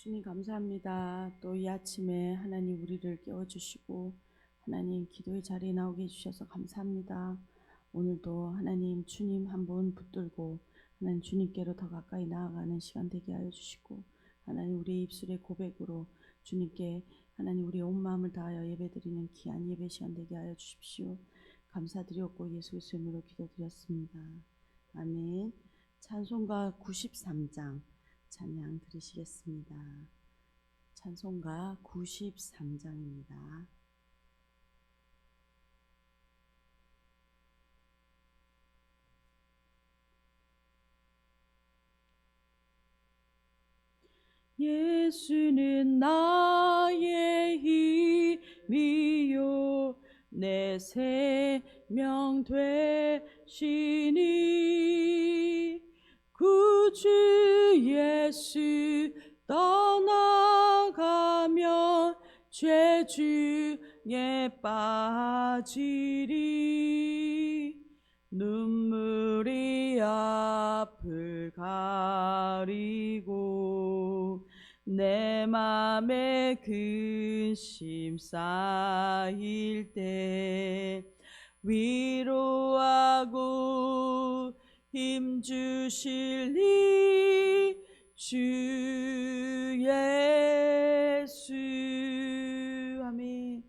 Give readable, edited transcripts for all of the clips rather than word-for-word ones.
주님 감사합니다. 또 이 아침에 하나님 우리를 깨워주시고 하나님 기도의 자리에 나오게 해주셔서 감사합니다. 오늘도 하나님 주님 한 분 붙들고 하나님 주님께로 더 가까이 나아가는 시간 되게 하여 주시고 하나님 우리의 입술의 고백으로 주님께 하나님 우리의 온 마음을 다하여 예배드리는 귀한 예배 시간 되게 하여 주십시오. 감사드렸고 예수 그리스도의 이름으로 기도드렸습니다. 아멘. 찬송가 93장 찬양 들으시겠습니다. 찬송가 93장입니다. 예수는 나의 힘이요 내 생명 되시니 구주 예수 떠나가면 죄 중에 빠지리 눈물이 앞을 가리고 내 맘에 근심 쌓일 때 위로하고 힘주실니 주 예수. 아멘.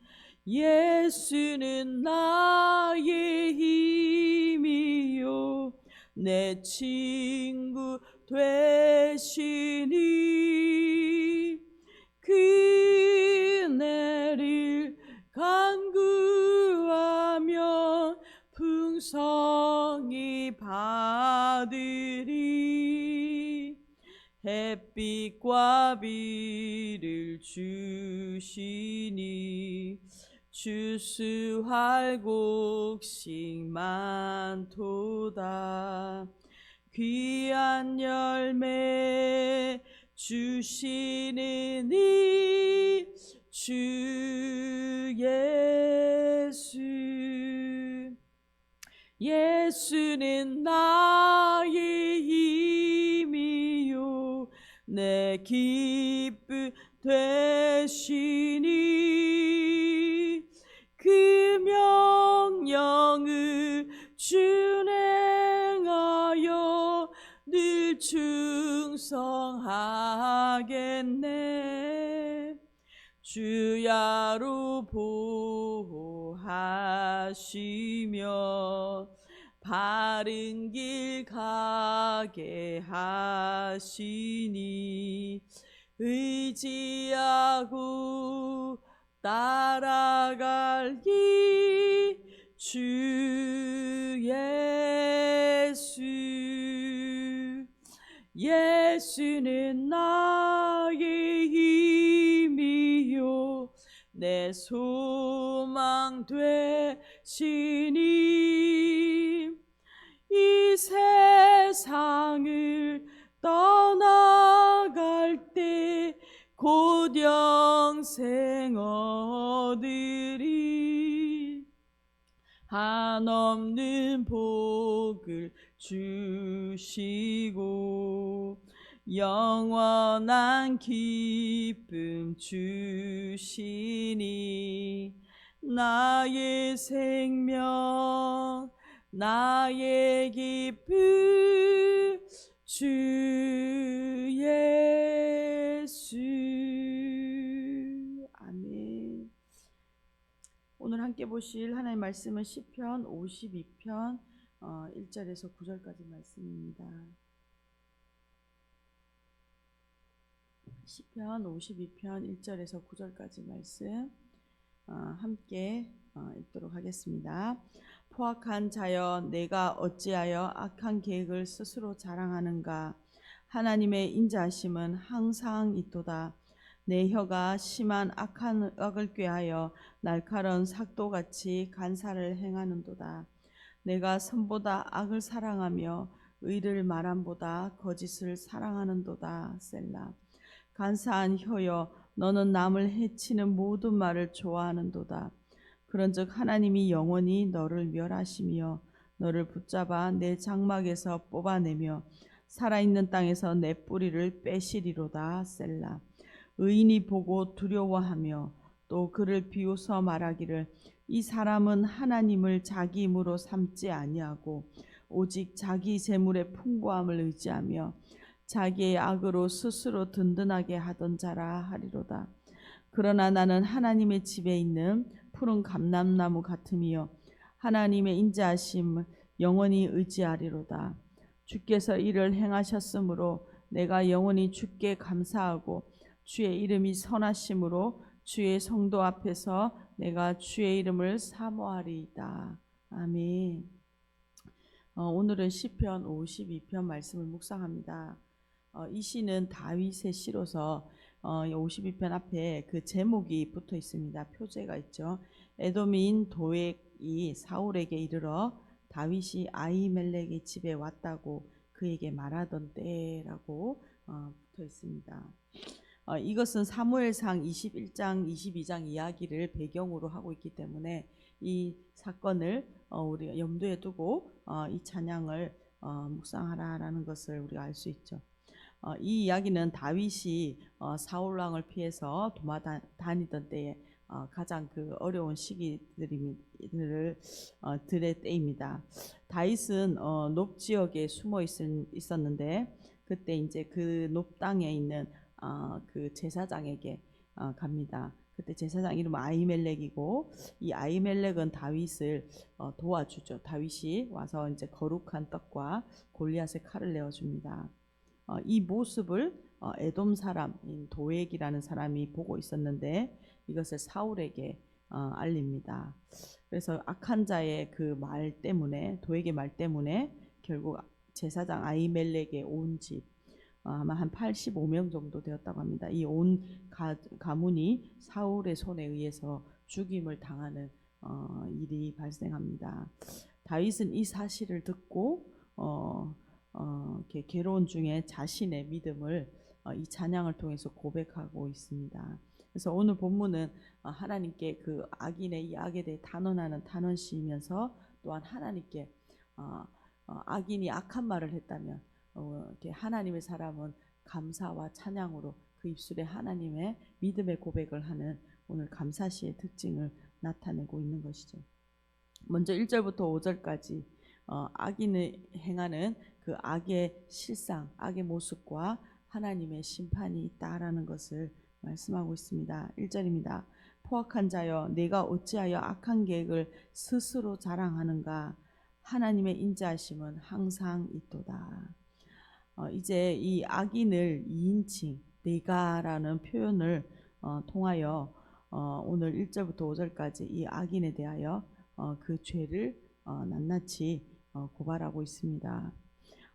예수는 나의 힘이요 내 친구 되시니 그네를 간구하며 풍성히 받으리 햇빛과 비를 주시니 주수할 곡식 많도다 귀한 열매 주시는 이 주 예수. 예수는 나의 힘이요 내 기쁨 되시니 그 명령을 준행하여 늘 충성하겠네 주야로 보호하시며 바른 길 가게 하시니 의지하고 따라갈기 주 예수. 예수는 나의 힘이요 내 소망 되시니 이 세상을 떠나갈 때 곧 영생 얻으리 한없는 복을 주시고 영원한 기쁨 주시니 나의 생명 나의 기쁨 주 예수. 아멘. 오늘 함께 보실 하나님의 말씀은 시편 52편 1절에서 9절까지 말씀입니다. 시편 52편 1절에서 9절까지 말씀 함께 읽도록 하겠습니다. 포악한 자여 내가 어찌하여 악한 계획을 스스로 자랑하는가. 하나님의 인자하심은 항상 있도다. 내 혀가 심한 악한 악을 꾀하여 날카로운 삭도같이 간사를 행하는도다. 내가 선보다 악을 사랑하며 의를 말함보다 거짓을 사랑하는도다. 셀라. 간사한 혀여 너는 남을 해치는 모든 말을 좋아하는도다. 그런즉 하나님이 영원히 너를 멸하시며 너를 붙잡아 내 장막에서 뽑아내며 살아있는 땅에서 내 뿌리를 빼시리로다. 셀라. 의인이 보고 두려워하며 또 그를 비웃어 말하기를 이 사람은 하나님을 자기 힘으로 삼지 아니하고 오직 자기 재물의 풍부함을 의지하며 자기의 악으로 스스로 든든하게 하던 자라 하리로다. 그러나 나는 하나님의 집에 있는 푸른 감람나무 같으며 하나님의 인자하심을 영원히 의지하리로다. 주께서 이를 행하셨으므로 내가 영원히 주께 감사하고 주의 이름이 선하심으로 주의 성도 앞에서 내가 주의 이름을 사모하리이다. 아멘. 오늘은 시편 52편 말씀을 묵상합니다. 이 시는 다윗의 시로서 52편 앞에 그 제목이 붙어 있습니다. 표제가 있죠. 에돔인 도액이 사울에게 이르러 다윗이 아히멜렉의 집에 왔다고 그에게 말하던 때라고 붙어 있습니다. 이것은 사무엘상 21장, 22장 이야기를 배경으로 하고 있기 때문에 이 사건을 우리가 염두에 두고 이 찬양을 묵상하라라는 것을 우리가 알 수 있죠. 이 이야기는 다윗이 사울 왕을 피해서 도망다니던 때에 가장 그 어려운 시기들을 들의 때입니다. 다윗은 높 지역에 숨어 있었는데 그때 이제 그 높 땅에 있는 그 제사장에게 갑니다. 그때 제사장 이름은 아히멜렉이고 이 아히멜렉은 다윗을 도와주죠. 다윗이 와서 이제 거룩한 떡과 골리앗의 칼을 내어줍니다. 이 모습을 에돔 사람인 도액이라는 사람이 보고 있었는데 이것을 사울에게 알립니다. 그래서 악한 자의 그 말 때문에 도액의 말 때문에 결국 제사장 아히멜렉의 온 집 아마 한 85명 정도 되었다고 합니다. 이 온 가문이 사울의 손에 의해서 죽임을 당하는 일이 발생합니다. 다윗은 이 사실을 듣고 이렇게 괴로운 중에 자신의 믿음을 이 찬양을 통해서 고백하고 있습니다. 그래서 오늘 본문은 하나님께 그 악인의 이 악에 대해 탄원하는 탄원시이면서 또한 하나님께 악인이 악한 말을 했다면 이렇게 하나님의 사람은 감사와 찬양으로 그 입술에 하나님의 믿음의 고백을 하는 오늘 감사시의 특징을 나타내고 있는 것이죠. 먼저 1절부터 5절까지 악인이 행하는 그 악의 실상, 악의 모습과 하나님의 심판이 있다라는 것을 말씀하고 있습니다. 1절입니다. 포악한 자여 내가 어찌하여 악한 계획을 스스로 자랑하는가. 하나님의 인자하심은 항상 있도다. 이제 이 악인을 2인칭 내가라는 표현을 통하여 오늘 1절부터 5절까지 이 악인에 대하여 그 죄를 낱낱이 고발하고 있습니다.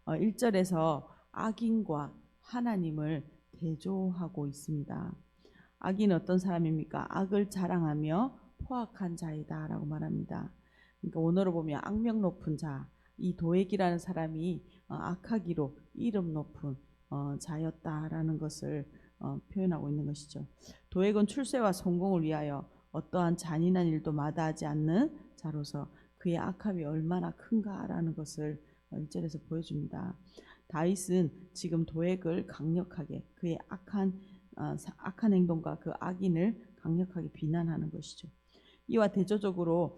1절에서 악인과 하나님을 대조하고 있습니다. 악인은 어떤 사람입니까? 악을 자랑하며 포악한 자이다 라고 말합니다. 그러니까 원어로 보면 악명 높은 자, 이 도액이라는 사람이 악하기로 이름 높은 자였다라는 것을 표현하고 있는 것이죠. 도액은 출세와 성공을 위하여 어떠한 잔인한 일도 마다하지 않는 자로서 그의 악함이 얼마나 큰가라는 것을 1절에서 보여줍니다. 다윗은 지금 도액을 강력하게 그의 악한 행동과 그 악인을 강력하게 비난하는 것이죠. 이와 대조적으로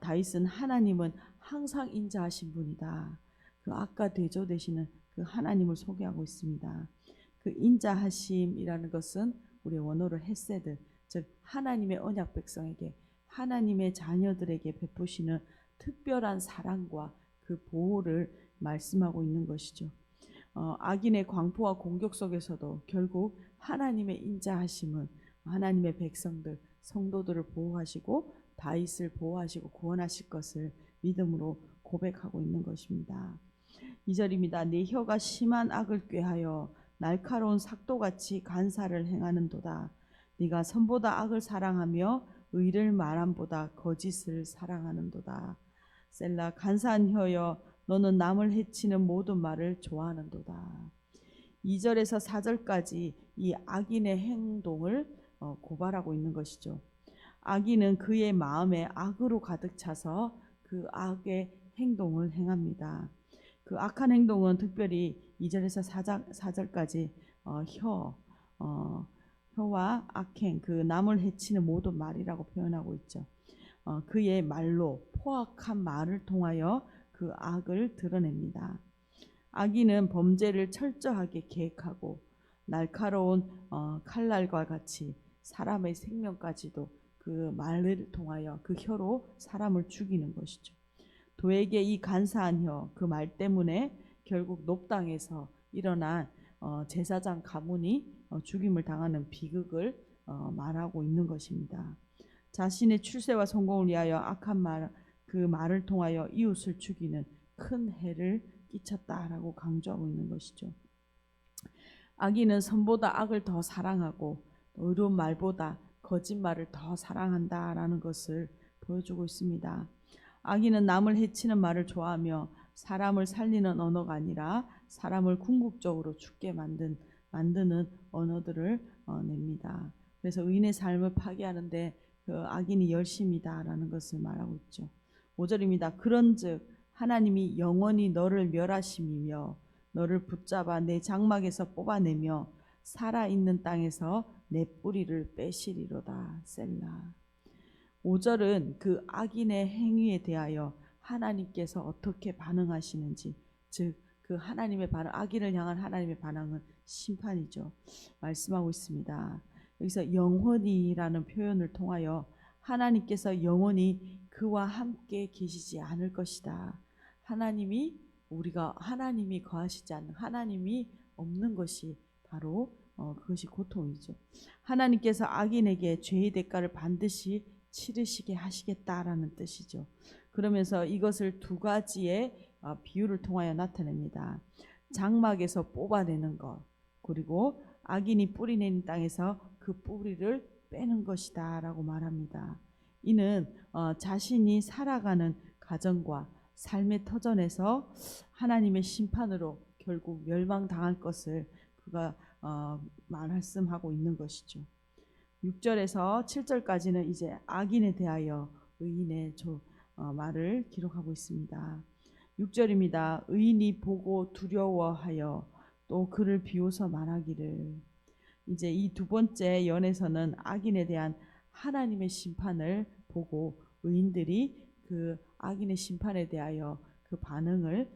다윗은 하나님은 항상 인자하신 분이다. 그 악과 대조되시는 그 하나님을 소개하고 있습니다. 그 인자하심이라는 것은 우리 원어로 헤세드, 즉 하나님의 언약 백성에게 하나님의 자녀들에게 베푸시는 특별한 사랑과 그 보호를 말씀하고 있는 것이죠. 악인의 광포와 공격 속에서도 결국 하나님의 인자하심은 하나님의 백성들, 성도들을 보호하시고 다윗을 보호하시고 구원하실 것을 믿음으로 고백하고 있는 것입니다. 2절입니다. 내 혀가 심한 악을 꾀하여 날카로운 삭도같이 간사를 행하는도다. 네가 선보다 악을 사랑하며 의를 말함보다 거짓을 사랑하는도다. 셀라. 간사한 혀여 너는 남을 해치는 모든 말을 좋아하는도다. 2절에서 4절까지 이 악인의 행동을 고발하고 있는 것이죠. 악인은 그의 마음에 악으로 가득 차서 그 악의 행동을 행합니다. 그 악한 행동은 특별히 2절에서 4절까지 혀와 악행, 그 남을 해치는 모든 말이라고 표현하고 있죠. 그의 말로 포악한 말을 통하여 그 악을 드러냅니다. 악인은 범죄를 철저하게 계획하고 날카로운 칼날과 같이 사람의 생명까지도 그 말을 통하여 그 혀로 사람을 죽이는 것이죠. 도에게 이 간사한 혀, 그 말 때문에 결국 높당에서 일어난 제사장 가문이 죽임을 당하는 비극을 말하고 있는 것입니다. 자신의 출세와 성공을 위하여 악한 말, 그 말을 통하여 이웃을 죽이는 큰 해를 끼쳤다라고 강조하고 있는 것이죠. 악인은 선보다 악을 더 사랑하고 의로운 말보다 거짓말을 더 사랑한다라는 것을 보여주고 있습니다. 악인은 남을 해치는 말을 좋아하며 사람을 살리는 언어가 아니라 사람을 궁극적으로 죽게 만드는 언어들을 냅니다. 그래서 의인의 삶을 파괴하는데 그 악인이 열심이다라는 것을 말하고 있죠. 5절입니다. 그런즉 하나님이 영원히 너를 멸하심이며 너를 붙잡아 내 장막에서 뽑아내며 살아있는 땅에서 내 뿌리를 빼시리로다. 셀라. 5절은 그 악인의 행위에 대하여 하나님께서 어떻게 반응하시는지, 즉 그 하나님의 반응, 악인을 향한 하나님의 반응은 심판이죠. 말씀하고 있습니다. 여기서 영원히라는 표현을 통하여 하나님께서 영원히 그와 함께 계시지 않을 것이다. 하나님이 거하시지 않는, 하나님이 없는 것이 바로 그것이 고통이죠. 하나님께서 악인에게 죄의 대가를 반드시 치르시게 하시겠다라는 뜻이죠. 그러면서 이것을 두 가지의 비유를 통하여 나타냅니다. 장막에서 뽑아내는 것, 그리고 악인이 뿌리내린 땅에서 그 뿌리를 빼는 것이다 라고 말합니다. 이는 자신이 살아가는 가정과 삶의 터전에서 하나님의 심판으로 결국 멸망당할 것을 그가 말씀하고 있는 것이죠. 6절에서 7절까지는 이제 악인에 대하여 의인의 말을 기록하고 있습니다. 6절입니다. 의인이 보고 두려워하여 또 그를 비웃어 말하기를. 이제 이 두 번째 연에서는 악인에 대한 하나님의 심판을 보고 의인들이 그 악인의 심판에 대하여 그 반응을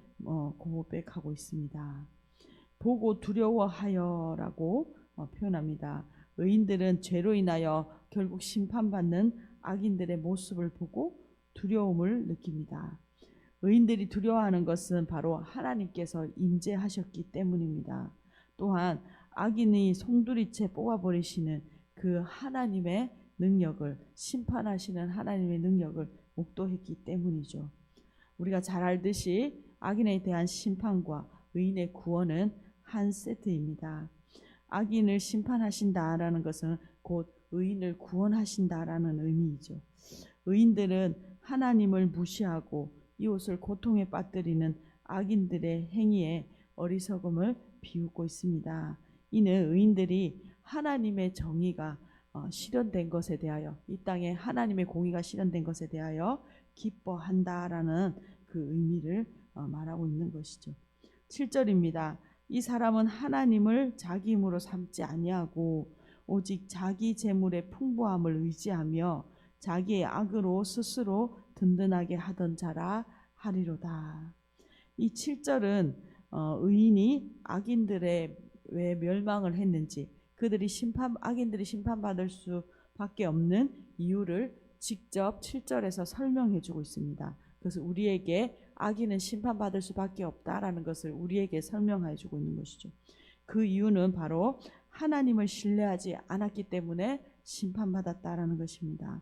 고백하고 있습니다. 보고 두려워하여라고 표현합니다. 의인들은 죄로 인하여 결국 심판받는 악인들의 모습을 보고 두려움을 느낍니다. 의인들이 두려워하는 것은 바로 하나님께서 임재하셨기 때문입니다. 또한 악인이 송두리째 뽑아버리시는 그 하나님의 능력을, 심판하시는 하나님의 능력을 목도했기 때문이죠. 우리가 잘 알듯이 악인에 대한 심판과 의인의 구원은 한 세트입니다. 악인을 심판하신다라는 것은 곧 의인을 구원하신다라는 의미이죠. 의인들은 하나님을 무시하고 이웃을 고통에 빠뜨리는 악인들의 행위에 어리석음을 비웃고 있습니다. 이는 의인들이 하나님의 정의가 실현된 것에 대하여, 이 땅에 하나님의 공의가 실현된 것에 대하여 기뻐한다라는 그 의미를 말하고 있는 것이죠. 7절입니다. 이 사람은 하나님을 자기 힘으로 삼지 아니하고 오직 자기 재물의 풍부함을 의지하며 자기의 악으로 스스로 든든하게 하던 자라 하리로다. 이 7절은 의인이 악인들의 왜 멸망을 했는지, 그들이 악인들이 심판받을 수밖에 없는 이유를 직접 7절에서 설명해 주고 있습니다. 그래서 우리에게 악인은 심판받을 수밖에 없다라는 것을 우리에게 설명해 주고 있는 것이죠. 그 이유는 바로 하나님을 신뢰하지 않았기 때문에 심판받았다라는 것입니다.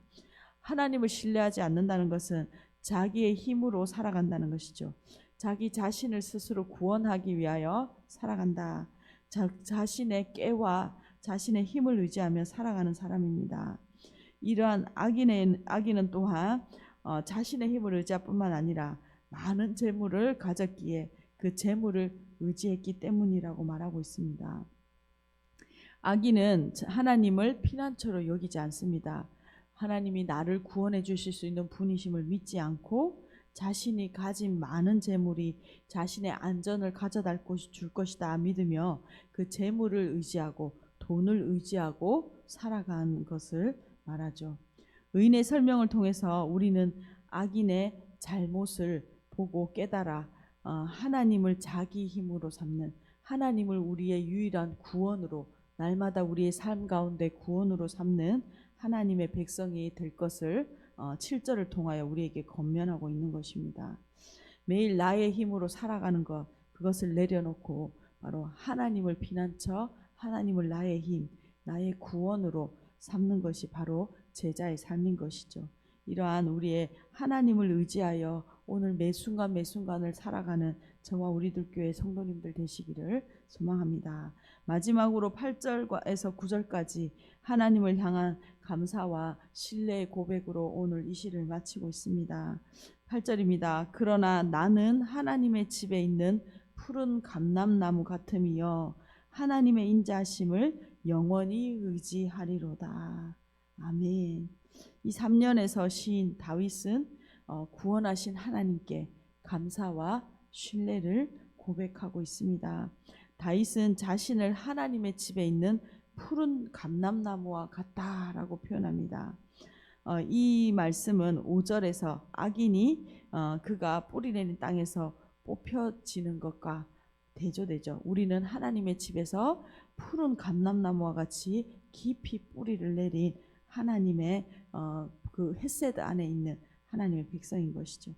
하나님을 신뢰하지 않는다는 것은 자기의 힘으로 살아간다는 것이죠. 자기 자신을 스스로 구원하기 위하여 살아간다. 자신의 깨와 자신의 힘을 의지하며 살아가는 사람입니다. 이러한 악인은 또한 자신의 힘을 의지할 뿐만 아니라 많은 재물을 가졌기에 그 재물을 의지했기 때문이라고 말하고 있습니다. 악인은 하나님을 피난처로 여기지 않습니다. 하나님이 나를 구원해 주실 수 있는 분이심을 믿지 않고 자신이 가진 많은 재물이 자신의 안전을 가져다 줄 것이다 믿으며 그 재물을 의지하고 돈을 의지하고 살아가는 것을 말하죠. 의인의 설명을 통해서 우리는 악인의 잘못을 보고 깨달아 하나님을 자기 힘으로 삼는, 하나님을 우리의 유일한 구원으로, 날마다 우리의 삶 가운데 구원으로 삼는 하나님의 백성이 될 것을 7절을 통하여 우리에게 권면하고 있는 것입니다. 매일 나의 힘으로 살아가는 것, 그것을 내려놓고 바로 하나님을 피난처, 하나님을 나의 힘, 나의 구원으로 삼는 것이 바로 제자의 삶인 것이죠. 이러한 우리의 하나님을 의지하여 오늘 매 순간 매 순간을 살아가는 저와 우리들 교회 성도님들 되시기를 소망합니다. 마지막으로 8절에서 9절까지 하나님을 향한 감사와 신뢰의 고백으로 오늘 이 시를 마치고 있습니다. 8절입니다. 그러나 나는 하나님의 집에 있는 푸른 감람나무 같음이여 하나님의 인자하심을 영원히 의지하리로다. 아멘. 이 3년에서 시인 다윗은 구원하신 하나님께 감사와 신뢰를 고백하고 있습니다. 다윗은 자신을 하나님의 집에 있는 푸른 감람나무와 같다라고 표현합니다. 이 말씀은 5절에서 악인이 그가 뿌리내린 땅에서 뽑혀지는 것과 대조되죠. 우리는 하나님의 집에서 푸른 감람나무와 같이 깊이 뿌리를 내린 하나님의 그 헤세드 안에 있는 하나님의 백성인 것이죠.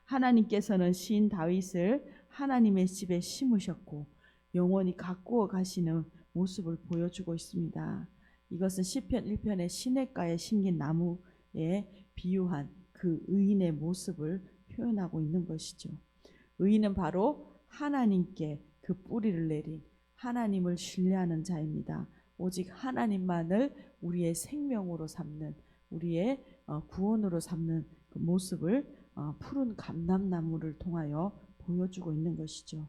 하나님께서는 시인 다윗을 하나님의 집에 심으셨고 영원히 가꾸어 가시는 모습을 보여주고 있습니다. 이것은 시편 1편의 시냇가에 심긴 나무에 비유한 그 의인의 모습을 표현하고 있는 것이죠. 의인은 바로 하나님께 그 뿌리를 내린 하나님을 신뢰하는 자입니다. 오직 하나님만을 우리의 생명으로 삼는, 우리의 구원으로 삼는 그 모습을 푸른 감람나무를 통하여 보여주고 있는 것이죠.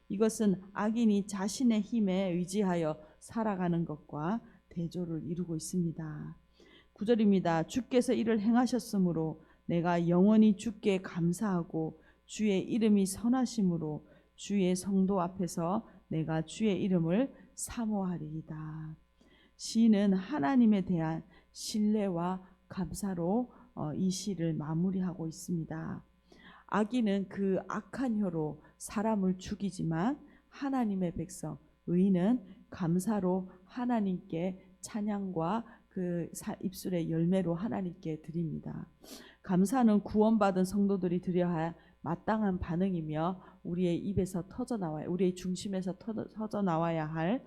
이것은 악인이 자신의 힘에 의지하여 살아가는 것과 대조를 이루고 있습니다. 9절입니다. 주께서 이를 행하셨으므로 내가 영원히 주께 감사하고 주의 이름이 선하심으로 주의 성도 앞에서 내가 주의 이름을 사모하리이다. 시인은 하나님에 대한 신뢰와 감사로 이 시를 마무리하고 있습니다. 악인은 그 악한 혀로 사람을 죽이지만 하나님의 백성 의인은 감사로 하나님께 찬양과 그 입술의 열매로 하나님께 드립니다. 감사는 구원받은 성도들이 드려야 할 마땅한 반응이며 우리의 입에서 터져 나와야, 우리의 중심에서 터져 나와야 할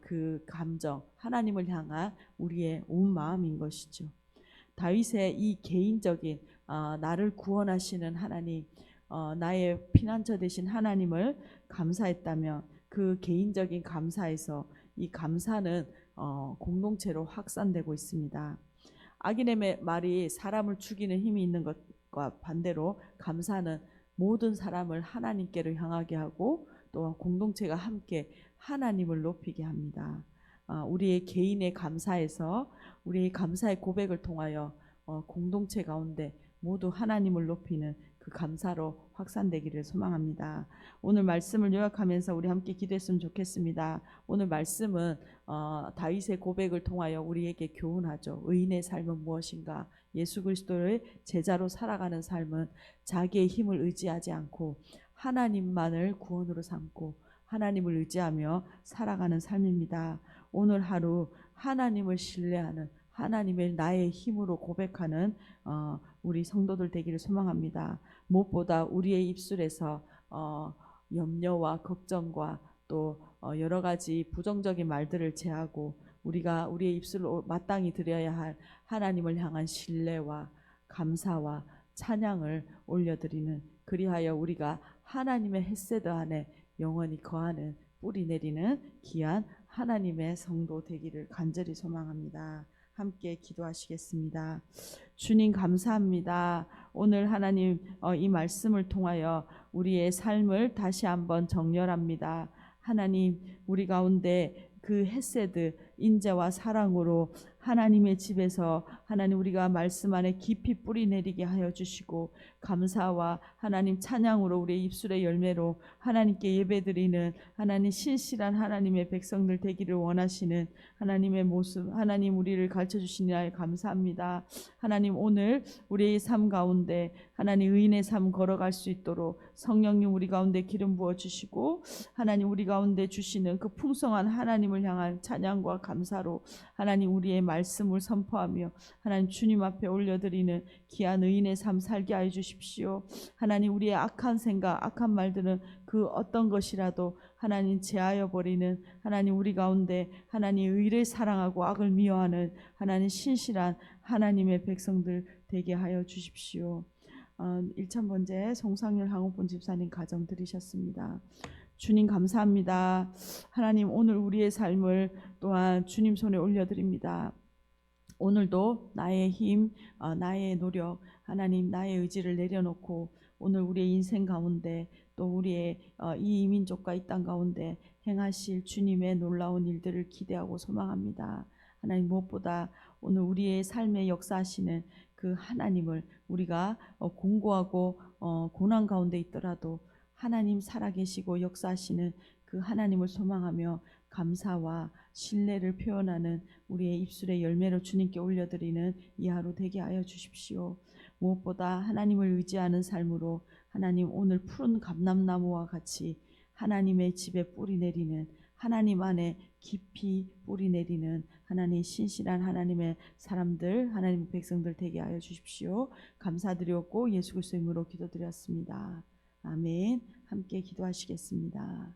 그 감정, 하나님을 향한 우리의 온 마음인 것이죠. 다윗의 이 개인적인 나를 구원하시는 하나님, 나의 피난처 되신 하나님을 감사했다면 그 개인적인 감사에서 이 감사는 공동체로 확산되고 있습니다. 악인의 말이 사람을 죽이는 힘이 있는 것과 반대로 감사는 모든 사람을 하나님께로 향하게 하고 또 공동체가 함께 하나님을 높이게 합니다. 우리의 개인의 감사에서 우리의 감사의 고백을 통하여 공동체 가운데 모두 하나님을 높이는 그 감사로 확산되기를 소망합니다. 오늘 말씀을 요약하면서 우리 함께 기도했으면 좋겠습니다. 오늘 말씀은 다윗의 고백을 통하여 우리에게 교훈하죠. 의인의 삶은 무엇인가? 예수 그리스도의 제자로 살아가는 삶은 자기의 힘을 의지하지 않고 하나님만을 구원으로 삼고 하나님을 의지하며 살아가는 삶입니다. 오늘 하루 하나님을 신뢰하는, 하나님을 나의 힘으로 고백하는 우리 성도들 되기를 소망합니다. 무엇보다 우리의 입술에서 염려와 걱정과 또 여러 가지 부정적인 말들을 제하고 우리가 우리의 입술로 마땅히 드려야 할 하나님을 향한 신뢰와 감사와 찬양을 올려드리는, 그리하여 우리가 하나님의 헤세드 안에 영원히 거하는, 뿌리 내리는 귀한 하나님의 성도 되기를 간절히 소망합니다. 함께 기도하시겠습니다. 주님 감사합니다. 오늘 하나님 이 말씀을 통하여 우리의 삶을 다시 한번 정렬합니다. 하나님 우리 가운데 그 헤세드 인자와 사랑으로 하나님의 집에서 하나님 우리가 말씀 안에 깊이 뿌리 내리게 하여 주시고, 감사와 하나님 찬양으로 우리의 입술의 열매로 하나님께 예배드리는 하나님 신실한 하나님의 백성들 되기를 원하시는 하나님의 모습, 하나님 우리를 가르쳐 주시니 감사합니다. 하나님 오늘 우리의 삶 가운데 하나님 의인의 삶 걸어갈 수 있도록 성령님 우리 가운데 기름 부어 주시고, 하나님 우리 가운데 주시는 그 풍성한 하나님을 향한 찬양과 감사로 하나님 우리의 말씀을 선포하며 하나님 주님 앞에 올려드리는 귀한 의인의 삶 살게 하여 주십시오. 하나님 우리의 악한 생각, 악한 말들은 그 어떤 것이라도 하나님 제하여 버리는 하나님 우리 가운데 하나님 의를 사랑하고 악을 미워하는 하나님 신실한 하나님의 백성들 되게 하여 주십시오. 1,000번째 송상열 항우본 집사님 가정 들으셨습니다. 주님 감사합니다. 하나님 오늘 우리의 삶을 또한 주님 손에 올려드립니다. 오늘도 나의 힘, 나의 노력, 하나님 나의 의지를 내려놓고 오늘 우리의 인생 가운데 또 우리의 이 민족과 이 땅 가운데 행하실 주님의 놀라운 일들을 기대하고 소망합니다. 하나님 무엇보다 오늘 우리의 삶에 역사하시는 그 하나님을 우리가 공고하고 고난 가운데 있더라도 하나님 살아계시고 역사하시는 그 하나님을 소망하며 감사와 신뢰를 표현하는 우리의 입술의 열매로 주님께 올려드리는 이 하루 되게 하여 주십시오. 무엇보다 하나님을 의지하는 삶으로 하나님 오늘 푸른 감람나무와 같이 하나님의 집에 뿌리 내리는, 하나님 안에 깊이 뿌리 내리는 하나님 신실한 하나님의 사람들, 하나님의 백성들 되게 하여 주십시오. 감사드렸고 예수 그리스도의 이름으로 기도드렸습니다. 아멘. 함께 기도하시겠습니다.